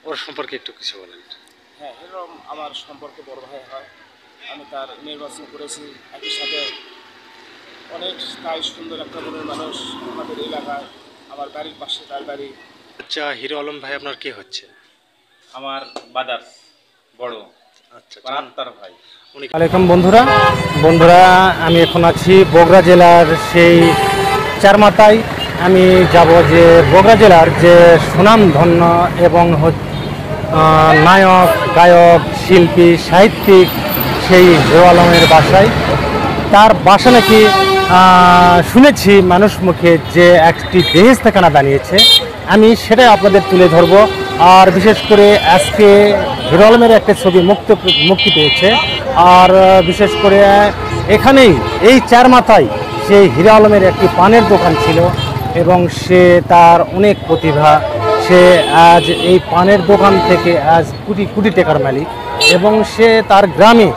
ওর সম্পর্কে একটু কিছু বলেন। হ্যাঁ, হিরো আমার সম্পর্কে বড় ভাই হয়। আমি তার নির্বাচন করেছি। একই সাথে অনেক তাই সুন্দর একটা মনের মানুষ আমাদের এলাকায়। আমার বাড়ির পাশে তার বাড়ি। আচ্ছা, হিরো আলম ভাই আপনার কে হচ্ছে? আমার বাদার বড় আচ্ছা, আত্মার ভাই। ওয়ালাইকুম বন্ধুরা বন্ধুরা আমি এখন আছি বগুড়া জেলার সেই চারমাথায়। আমি যাব যে বগুড়া জেলার যে সুনামধন্য এবং নায়ক গায়ক শিল্পী সাহিত্যিক সেই হিরো আলমের বাসায়। তার বাসা নাকি শুনেছি মানুষ মুখে যে একটি বেহেশতখানা বানিয়েছে। আমি সেটাই আপনাদের তুলে ধরব। আর বিশেষ করে আজকে হিরো আলমের একটা ছবি মুক্তি পেয়েছে। আর বিশেষ করে এখানেই এই চারমাথায় সেই হিরো আলমের একটি পানের দোকান ছিল এবং সে তার অনেক প্রতিভা। সে আজ এই পানের দোকান থেকে আজ কোটি কোটি টাকার মালিক এবং সে তার গ্রামে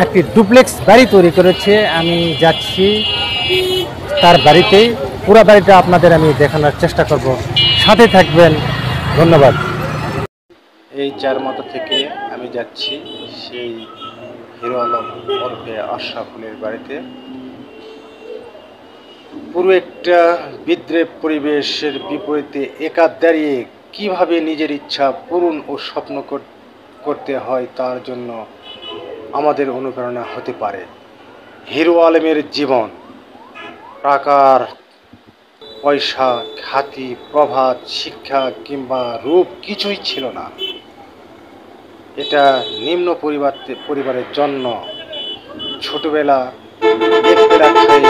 একটি ডুপ্লেক্স বাড়ি তৈরি করেছে। আমি যাচ্ছি তার বাড়িতেই, পুরো বাড়িটা আপনাদের আমি দেখানোর চেষ্টা করব, সাথে থাকবেন। ধন্যবাদ। এই চারমাথা থেকে আমি যাচ্ছি সেই হিরো আলম ওরফে আশরাফুলের বাড়িতে। পুরো একটা বিদ্রোহ পরিবেশের বিপরীতে একা দাঁড়িয়ে কিভাবে নিজের ইচ্ছা পূরণ ও স্বপ্ন করতে হয় তার জন্য আমাদের অনুপ্রেরণা হতে পারে। হিরো আলমের জীবন প্রাকার, পয়সা, খ্যাতি, প্রভাত, শিক্ষা কিংবা রূপ কিছুই ছিল না। এটা নিম্ন পরিবারের জন্য ছোটবেলা একবেলা খায়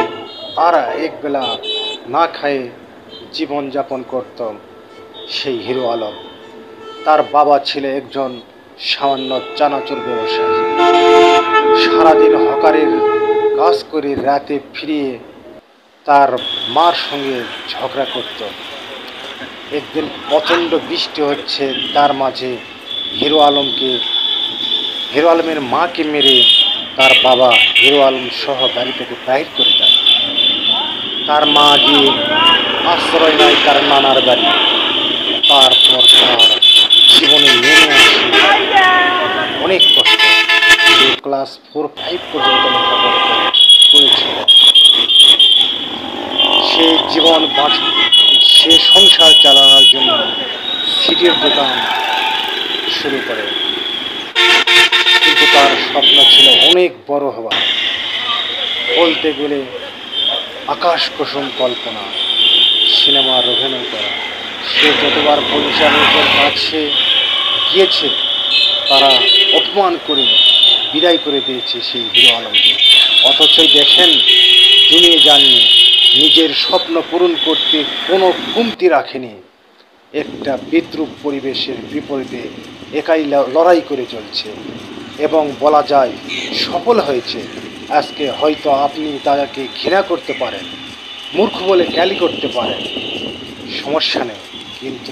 আর একবেলা না খায় জীবনযাপন করত সেই হিরো আলম। তার বাবা ছিল একজন সামান্য চানাচুর ব্যবসায়ী। সারাদিন হকারের কাজ করে রাতে ফিরিয়ে তার মার সঙ্গে ঝগড়া করত। একদিন প্রচণ্ড বৃষ্টি হচ্ছে, তার মাঝে হিরো আলমের মাকে মেরে তার বাবা হিরো আলম সহ বাড়ি থেকে বাহির করে দেয়। তার মা গিয়ে আশ্রয় নেয় তার নানার বাড়ি। তারপর তার জীবনে নেমে আসে অনেক কষ্ট। সে ক্লাস 4-5 পর্যন্ত লেখাপড়া করেছিল। সে সংসার চালানোর জন্য সিডির দোকান শুরু করে, কিন্তু তার স্বপ্ন ছিল অনেক বড় হওয়া। বলতে গেলে আকাশ কুসুম কল্পনা, সিনেমার অভিনয় করা। সে যতবার পরিচালকের কাছে গিয়েছে তারা অপমান করে বিদায় করে দিয়েছে সেই হিরো আলমকে। অথচই দেখেন দুনিয়া জাননি, নিজের স্বপ্ন পূরণ করতে কোনো কমতি রাখেনি। একটা বিদ্রূপ পরিবেশের বিপরীতে একাই লড়াই করে চলছে এবং বলা যায় সফল হয়েছে। আজকে হয়তো আপনি তাদেরকে ঘৃণা করতে পারেন, মূর্খ বলে ক্যালি করতে পারেন, সমস্যা নেই, কিন্তু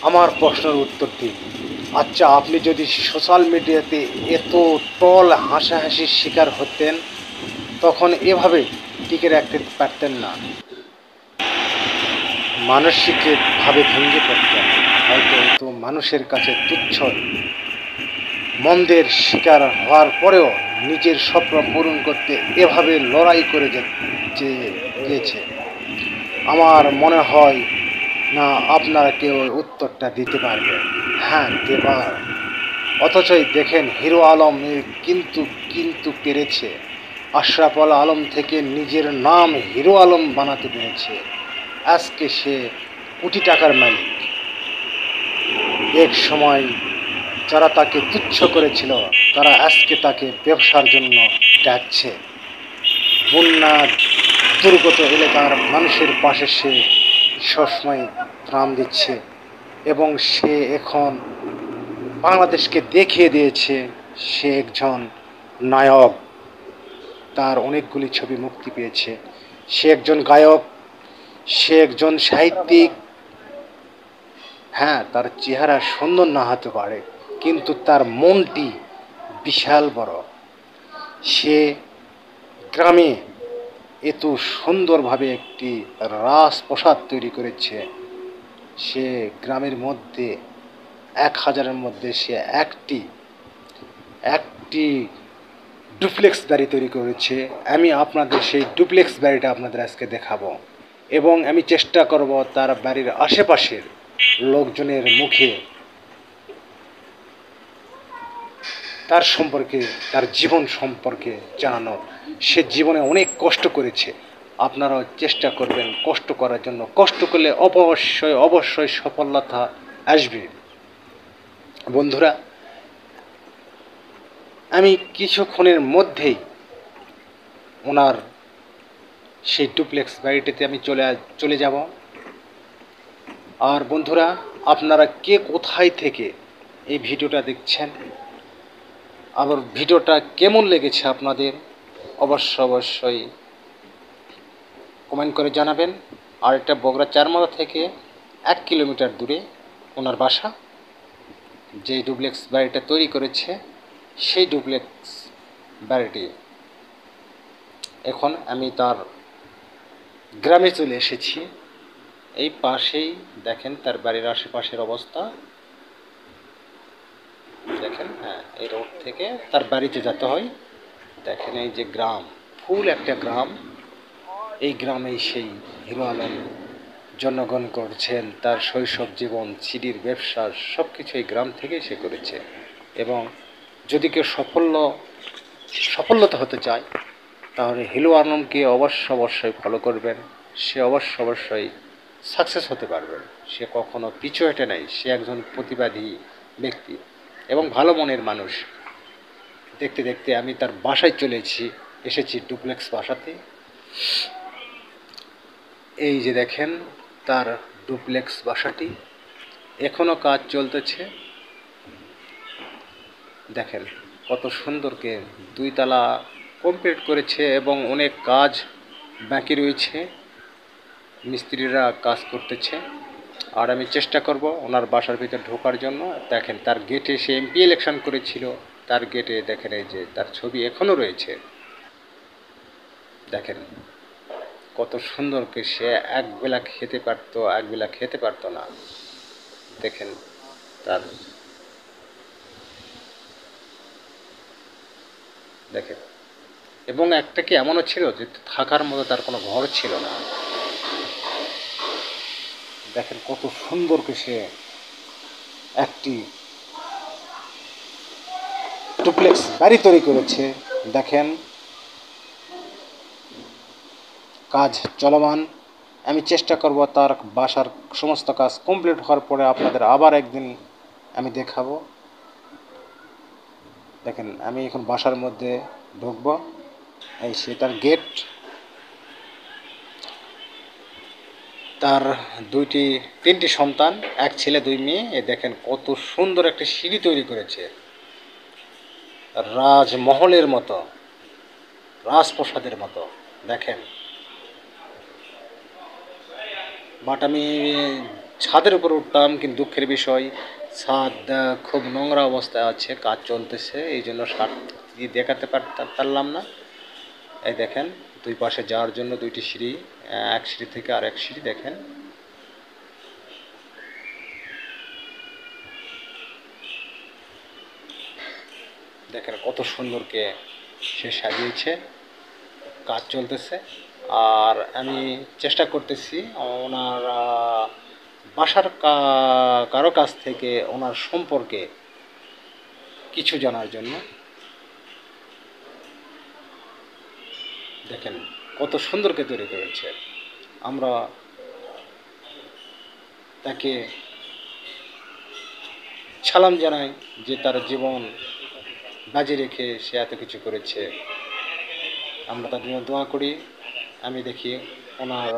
আমার প্রশ্নের উত্তর দিন। আচ্ছা, আপনি যদি সোশ্যাল মিডিয়াতে এত টল হাসাহাসির শিকার হতেন তখন এভাবে টিকে রাখতে পারতেন না, মানসিকভাবে ভেঙে পড়তেন। হয়তো মানুষের কাছে তুচ্ছ মন্দের শিকার হওয়ার পরেও নিজের স্বপ্ন পূরণ করতে এভাবে লড়াই করে গিয়েছে। আমার মনে হয় না আপনারা কেউ উত্তরটা দিতে পারবে। হ্যাঁ, দেবার। অথচই দেখেন হিরো আলম কিন্তু পেরেছে। আশরাফুল আলম থেকে নিজের নাম হিরো আলম বানাতে পেরেছে। আজকে সে কোটি টাকার মালিক। এক সময় যারা তাকে তুচ্ছ করেছিল তারা আজকে তাকে ব্যবসার জন্য ডাকছে। বন্যা দুর্গত এলাকার মানুষের পাশে সে সবসময় ত্রাণ দিচ্ছে এবং সে এখন বাংলাদেশকে দেখিয়ে দিয়েছে সে একজন নায়ক। তার অনেকগুলি ছবি মুক্তি পেয়েছে। সে একজন গায়ক, সে একজন সাহিত্যিক। হ্যাঁ, তার চেহারা সুন্দর না হতে পারে, কিন্তু তার মনটি বিশাল বড়। সে গ্রামে এত সুন্দরভাবে একটি রাজপ্রাসাদ তৈরি করেছে। সে গ্রামের মধ্যে 1000-এর মধ্যে সে একটি একটি ডুপ্লেক্স বাড়ি তৈরি করেছে। আমি আপনাদের সেই ডুপ্লেক্স বাড়িটা আপনাদের আজকে দেখাবো এবং আমি চেষ্টা করব তার বাড়ির আশেপাশের লোকজনের মুখে তার সম্পর্কে, তার জীবন সম্পর্কে জানানোর। সে জীবনে অনেক কষ্ট করেছে, আপনারাও চেষ্টা করবেন কষ্ট করার জন্য। কষ্ট করলে অবশ্যই অবশ্যই সফলতা আসবে। বন্ধুরা, আমি কিছুক্ষণের মধ্যেই ওনার সেই ডুপ্লেক্স বাড়িটিতে আমি চলে যাব। আর বন্ধুরা, আপনারা কে কোথায় থেকে এই ভিডিওটা দেখছেন, আবার ভিডিওটা কেমন লেগেছে আপনাদের অবশ্যই কমেন্ট করে জানাবেন। আর এটা বগুড়া চারমাথা থেকে 1 কিলোমিটার দূরে ওনার বাসা। যে ডুপ্লেক্স বাড়িটা তৈরি করেছে সেই ডুপ্লেক্স বাড়িটি এখন আমি তার গ্রামে চলে এসেছি। এই পাশেই দেখেন তার বাড়ির আশেপাশের অবস্থা দেখেন। হ্যাঁ, এই রোড থেকে তার বাড়িতে যেতে হয়। দেখেন এই যে গ্রাম, ফুল একটা গ্রাম। এই গ্রামেই সেই হিরো আলম জন্মগ্রহণ করছেন। তার শৈশব জীবন, সিডির ব্যবসা সব কিছু এই গ্রাম থেকেই সে করেছে। এবং যদি কেউ সফলতা হতে চায় তাহলে হিরো আলমকে অবশ্যই ফলো করবেন। সে অবশ্যই সাকসেস হতে পারবেন। সে কখনো পিছু হেঁটে নাই। সে একজন প্রতিবাদী ব্যক্তি এবং ভালো মনের মানুষ। দেখতে দেখতে আমি তার বাসায় চলে এসেছি ডুপ্লেক্স বাসাতে। এই যে দেখেন তার ডুপ্লেক্স বাসাটি, এখনো কাজ চলতেছে। দেখেন কত সুন্দরকে 2 তলা কমপ্লিট করেছে এবং অনেক কাজ বাকি রয়েছে, মিস্ত্রিরা কাজ করতেছে। আর আমি চেষ্টা করব ওনার বাসার ভিতরে ঢোকার জন্য। দেখেন তার গেটে সে এমপি ইলেকশন করেছিল, তার গেটে দেখেন এই যে তার ছবি এখনও রয়েছে। দেখেন কত সুন্দরকে সে একবেলা খেতে পারতো না। দেখেন তার দেখেন এবং একটা কি এমনও ছিল যে থাকার মতো তার কোনো ঘর ছিল না। দেখেন কত সুন্দরকে সে একটি ডুপ্লেক্স বাড়ি তৈরি করেছে। দেখেন কাজ চলমান। আমি চেষ্টা করব তার বাসার সমস্ত কাজ কমপ্লিট হওয়ার পরে আপনাদের আবার একদিন আমি দেখাবো। দেখেন আমি এখন বাসার মধ্যে ঢুকবো। এই সে তার গেট। তার 3টি সন্তান, 1 ছেলে 2 মেয়ে। এ দেখেন কত সুন্দর একটা সিঁড়ি তৈরি করেছে, রাজমহলের মতো, রাজপ্রাসাদের মতো। দেখেন বাট আমি ছাদের উপর উঠতাম, কিন্তু দুঃখের বিষয় ছাদ খুব নোংরা অবস্থায় আছে, কাজ চলতেছে, এই জন্য ছাদ দিয়ে দেখাতে পারলাম না। এই দেখেন 2 পাশে যাওয়ার জন্য 2টি সিঁড়ি, এক সিঁড়ি থেকে আর এক সিঁড়ি। দেখেন দেখেন কত সুন্দরকে সে সাজিয়েছে, কাজ চলতেছে। আর আমি চেষ্টা করতেছি ওনার বাসার কারো কাছ থেকে ওনার সম্পর্কে কিছু জানার জন্য। দেখেন কত সুন্দরকে তৈরি করেছে। আমরা তাকে সালাম জানাই যে তার জীবন বাজি রেখে সে এত কিছু করেছে। আমরা তার জন্য দোয়া করি। আমি দেখি ওনার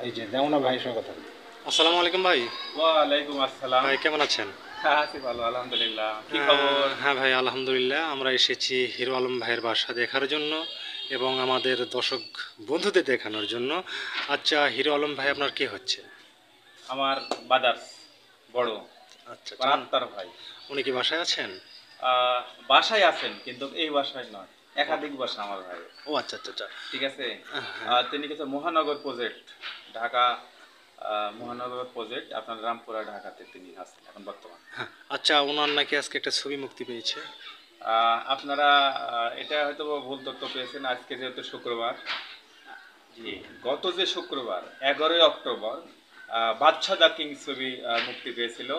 এই যে দেওনা ভাইয়ের সঙ্গে কথা বলি। আসসালামু আলাইকুম ভাই। ওয়ালাইকুম আসসালাম। ভাই কেমন আছেন? আছি ভালো, আলহামদুলিল্লাহ। কি খবর? হ্যাঁ ভাই আলহামদুলিল্লাহ। আমরা এসেছি হিরো আলম ভাইয়ের বাসা দেখার জন্য এবং আমাদের দর্শক বন্ধুদের দেখানোর জন্য। আচ্ছা হিরো আলম ভাই আপনার কি হচ্ছে? আমার বাদার্স বড়, আচ্ছা আত্মার ভাই। উনি কি বাসায় আছেন? বাসায় আছেন কিন্তু এই বাসায় নয়। একাধিক বাসা আমার ভাই। ও আচ্ছা আচ্ছা আচ্ছা। ঠিক আছে। তিনি কিছু মহানগর প্রজেক্ট, ঢাকা মহানগর প্রজেক্ট আপনার রামপুরা ঢাকাতে তিনি আছেন এখন বর্তমান। হ্যাঁ, আচ্ছা, ওনার নাকি আজকে একটা ছবি মুক্তি পেয়েছে। আপনারা এটা হয়তো ভুল তথ্য পেয়েছেন। আজকে যেহেতু শুক্রবার, জি, গত যে শুক্রবার 11ই অক্টোবর বাদশা দ্য কিং ছবি মুক্তি পেয়েছিল।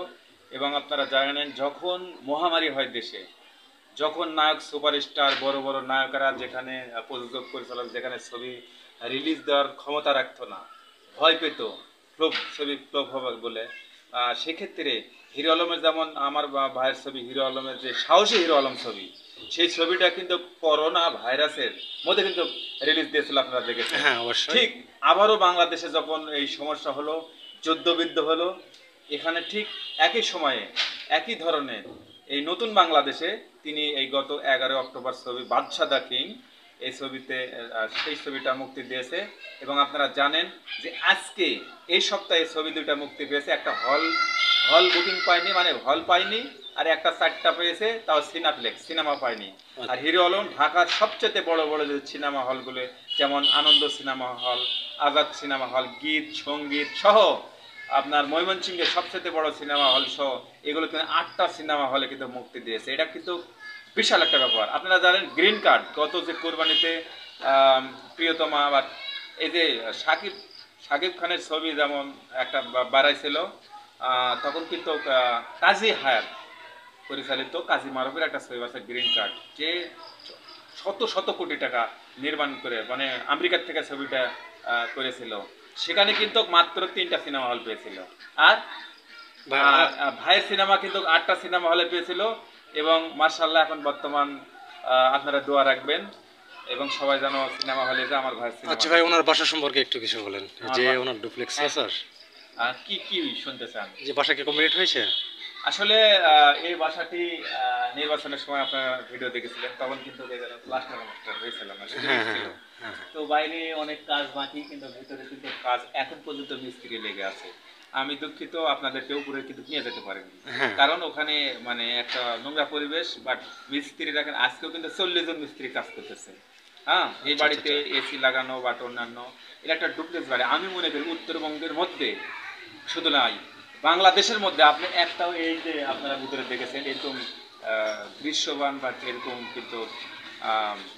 এবং আপনারা জানেন যখন মহামারী হয় দেশে, যখন নায়ক সুপারস্টার বড় বড় নায়কেরা যেখানে প্রযোজক পরিচালক যেখানে ছবি রিলিজ দেওয়ার ক্ষমতা রাখতো না, ভয় পেত ছবি ফ্লপ হবে বলে, সেক্ষেত্রে হিরো আলমের, যেমন আমার ভাইয়ের ছবি হিরো আলমের যে সাহসী হিরো আলম ছবি, সেই ছবিটা কিন্তু করোনা ভাইরাসের মধ্যে কিন্তু রিলিজ দিয়েছিল, আপনারা দেখেছেন। হ্যাঁ, অবশ্যই। ঠিক আবারও বাংলাদেশে যখন এই সমস্যা হলো, যুদ্ধবিদ্ধ হলো, এখানে ঠিক একই সময়ে একই ধরনের এই নতুন বাংলাদেশে তিনি এই গত 11 অক্টোবর ছবি বাদশা দ্য কিং, এই ছবিতে সেই ছবিটা মুক্তি দিয়েছে। এবং আপনারা জানেন যে আজকে এই সপ্তাহে ছবি দুইটা মুক্তি পেয়েছে। একটা হল বুকিং পায়নি, মানে হল পায়নি, আর একটা 4টা পেয়েছে, তাও সিনাপ্লেক্স, সিনেমা পায়নি। আর হিরো আলম ঢাকার সবচেয়ে বড় বড় যে সিনেমা হলগুলো, যেমন আনন্দ cinema hall, Azad cinema hall, গীত সঙ্গীত সহ আপনার ময়মনসিংহের সবচেয়ে বড় সিনেমা হল সহ এগুলো কিন্তু 8টা সিনেমা হলে কিন্তু মুক্তি দিয়েছে। এটা কিন্তু বিশাল একটা ব্যাপার। আপনারা জানেন গ্রিন কার্ড গত যে কোরবানিতে প্রিয়তমা, আবার এই যে শাকিব খানের ছবি যেমন একটা বাড়াইছিল, তখন কিন্তু কাজী হায়াত পরিচালিত কাজী মারুফের একটা ছবি আছে গ্রিন কার্ড, যে শত শত কোটি টাকা নির্মাণ করে, মানে আমেরিকার থেকে ছবিটা করেছিল। সেখানে কিন্তু মাত্র 3টা সিনেমা হল পেয়েছিল। আর ভাইয়ের সিনেমা কিন্তু 8টা সিনেমা হলে পেয়েছিল। এবং মার্শাল্লাহ এখন বর্তমান আপনারা দোয়া রাখবেন এবং সবাই যেন সিনেমা হলে যে আমার ভাইয়ের সিনেমা। আচ্ছা ভাই, ওনার বাসা সম্পর্কে একটু কিছু বলেন, যে ওনার ডুপ্লেক্স আছে কি কি শুনতে চান? যে বাসা কি কমপ্লিট হয়েছে? আসলে এই বাসাটি নির্বাচনের সময় আপনারা ভিডিও দেখেছিলেন, তখন কিন্তু প্লাস্টার হয়েছিল না, তো বাইরে অনেক কাজ বাকি, কিন্তু ভিতরে কিন্তু কাজ এখন পর্যন্ত মিস্ত্রি লেগে আছে। আমি দুঃখিত, আপনাদেরকে উপরে কিন্তু নিয়ে যেতে পারিনি, কারণ ওখানে মানে একটা নোংরা পরিবেশ। বাট মিস্ত্রি দেখেন আজকেও কিন্তু 40 জন মিস্ত্রি কাজ করতেছে। হ্যাঁ, এই বাড়িতে এসি লাগানো বা অন্যান্য, এটা একটা ডুপ্লেক্স বাড়ি। আমি মনে করি উত্তরবঙ্গের মধ্যে শুধু নাই, বাংলাদেশের মধ্যে আপনি একটাও এই যে আপনারা ভিতরে দেখেছেন এরকম দৃশ্যবান বা এরকম কিন্তু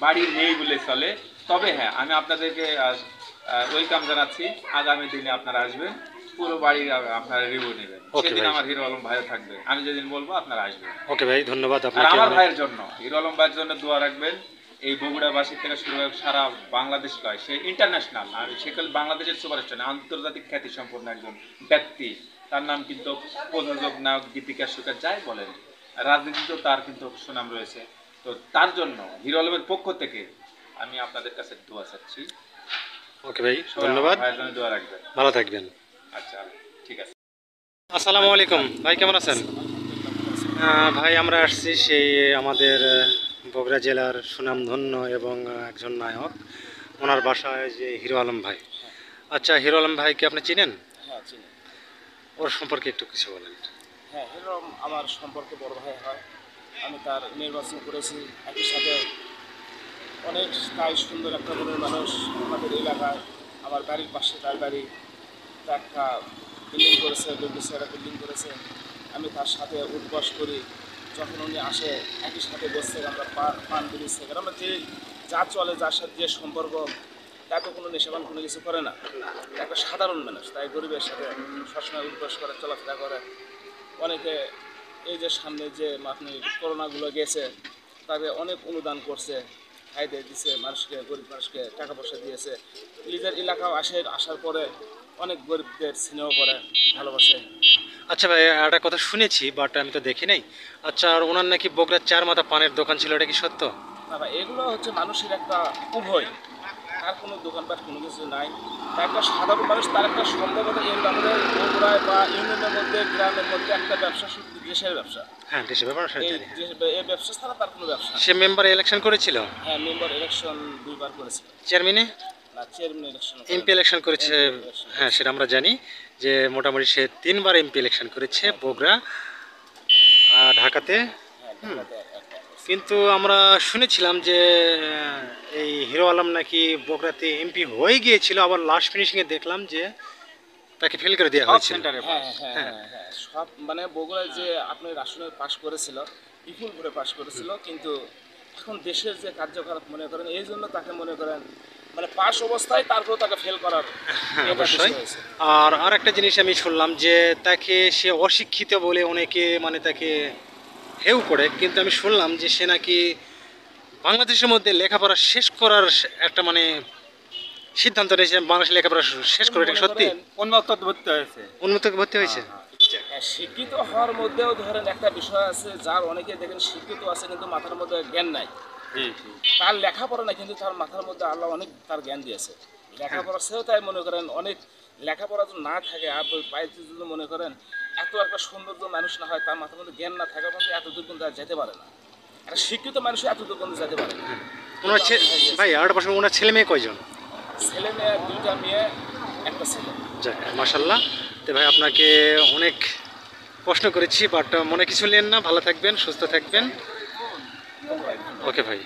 বাড়ি নেই বলে চলে। তবে হ্যাঁ, আমি আপনাদেরকে ওয়েলকাম জানাচ্ছি, আগামী দিনে আপনারা আসবেন, পুরো বাড়ির আপনারা রিভিউ নেবেন। সেদিন আমার হিরো আলম ভাইও থাকবে, আমি যেদিন বলবো আপনারা আসবেন। ওকে ভাই, ধন্যবাদ আর আপনাকে। আমার ভাইয়ের জন্য, হিরো আলম ভাইয়ের জন্য দোয়া রাখবেন। এই বগুড়াবাসী থেকে শুরু করে সারা বাংলাদেশ নয়, সে ইন্টারন্যাশনাল, আর সেখানে বাংলাদেশের সুপারস্টার, আন্তর্জাতিক খ্যাতি সম্পন্ন একজন ব্যক্তি। তার নাম কিন্তু প্রযোজক, নায়ক, গীতিকার, সুকার যাই বলেন, রাজনীতিতেও তার কিন্তু সুনাম রয়েছে। তো তার জন্য হিরো আলমের পক্ষ থেকে আমি আপনাদের কাছে দোয়া চাচ্ছি। ওকে ভাই, ধন্যবাদ, ভাইয়ের জন্য দোয়া রাখবেন, ভালো থাকবেন। আচ্ছা ঠিক আছে। আসসালামু আলাইকুম ভাই, কেমন আছেন? ভাই, আমরা আসছি সেই আমাদের বগুড়া জেলার সুনামধন্য এবং একজন নায়ক, ওনার বাসায় যে হিরো আলম ভাই। আচ্ছা, হিরো আলম ভাইকে আপনি চিনেন? হ্যাঁ, চিনি। ওর সম্পর্কে একটু কিছু বলেন। হ্যাঁ, হিরো আমার সম্পর্কে বড় ভাই হয়। আমি তার নির্বাচন করেছি। একই সাথে অনেক স্থায়ী সুন্দর একটা মনের মানুষ আমাদের এলাকায়, আমার বাড়ির পাশে তার বাড়ি, তা একটা বিল্ডিং করেছে, একটা বিল্ডিং করেছে। আমি তার সাথে উঠবাস করি, যখন উনি আসে একই সাথে বসছে, আমরা পান বিড়ি থেকে আমরা যে যা চলে, যার সাথে যে সম্পর্ক, তা তো কোনো নেশাবান কোনো কিছু করে না, একটা সাধারণ মানুষ, তাই গরিবের সাথে সবসময় উঠবাস করে, চলাফেরা করে। অনেকে এই যে সামনে যে আপনি করোনাগুলো গেছে, তাকে অনেক অনুদান করছে, খাইতে দিছে মানুষকে, গরিব মানুষকে টাকা পয়সা দিয়েছে। নিজের এলাকাও আসার পরে অনেক গরিবদের স্নেহ করে, ভালোবাসে। আচ্ছা ভাই, একটা কথা শুনেছি, বাট আমি তো দেখি নাই। আচ্ছা, আর ওনার নাকি বগুড়ার 4 মাথা পানের দোকান ছিল, এটা কি সত্য? না ভাই, এগুলো হচ্ছে মানুষের একটা উভয়, তার কোনো দোকানপাট কোনো কিছু নাই। তার একটা সাধারণ মানুষ, তার একটা সম্ভবত এর আমাদের বগুড়ায় বা ইউনিয়নের মধ্যে, গ্রামের মধ্যে একটা ব্যবসা, শুধু দেশের ব্যবসা। হ্যাঁ, দেশের ব্যাপার। এই ব্যবসা ছাড়া তার কোনো ব্যবসা। সে মেম্বার ইলেকশন করেছিল? হ্যাঁ, মেম্বার ইলেকশন 2 বার করেছিল। চেয়ারম্যানে না, চেয়ারম্যান ইলেকশন, এমপি ইলেকশন করেছে। হ্যাঁ, সেটা আমরা জানি যে মোটামুটি সে 3 বার এমপি ইলেকশন করেছে বগুড়া, ঢাকাতে। হ্যাঁ, ঢাকাতে একবার করেছে। কিন্তু আমরা শুনেছিলাম যে এই হিরো আলম নাকি বগুড়াতে এমপি হয়ে গিয়েছিল, আবার লাস্ট ফিনিশিংয়ে দেখলাম যে তাকে ফেল করে দেওয়া সব হয়েছিল। সেন্টারে হ্যাঁ হ্যাঁ হ্যাঁ হ্যাঁ সব মানে বগুড়ায় যে আপনার আসনে পাশ করেছিল, বিপুল করে পাশ করেছিল, কিন্তু এখন দেশের যে কার্যকলাপ মনে করেন এই জন্য তাকে মনে করেন মানে পাশ অবস্থায় তারপর তাকে ফেল করার হ্যাঁ এটা বেশি অবশ্যই। হয়েছে। আর একটা জিনিস আমি শুনলাম যে তাকে সে অশিক্ষিত বলে অনেকে মানে তাকে হেউ করে, কিন্তু আমি শুনলাম যে সে নাকি বাংলাদেশের মধ্যে লেখাপড়া শেষ করার একটা মানে সিদ্ধান্ত নিয়েছে, বাংলাদেশে লেখাপড়া শেষ করে। এটা মনে সত্যি করেন, উন্মুক্ত ভর্তি হয়েছে। উন্মুক্ত ভর্তি হয়েছে? শিক্ষিত হওয়ার মধ্যেও ধরেন একটা বিষয় আছে, যার অনেকে দেখেন শিক্ষিত আছে কিন্তু মাথার মধ্যে জ্ঞান নাই। জি জি। তার লেখাপড়া নাই কিন্তু তার মাথার মধ্যে আল্লাহ অনেক তার জ্ঞান দিয়েছে। লেখাপড়া সেও তাই মনে করেন অনেক লেখাপড়া যদি না থাকে আর বাইরে যদি মনে করেন এত একটা সৌন্দর্য মানুষ না হয়, তার মাথার মধ্যে জ্ঞান না থাকা পর্যন্ত এত দূর কিন্তু আর যেতে পারে না। একটা শিক্ষিত মানুষ এত দূর কিন্তু যেতে পারে না। ওনার ভাই আরেকটা প্রশ্ন, ওনার ছেলে মেয়ে কয়জন? ছেলে মেয়ে 2টা মেয়ে, একটা ছেলে। যাক মাশাল্লাহ। তো ভাই আপনাকে অনেক প্রশ্ন করেছি, বাট মনে কিছু নেন না, ভালো থাকবেন, সুস্থ থাকবেন। ওকে ভাই।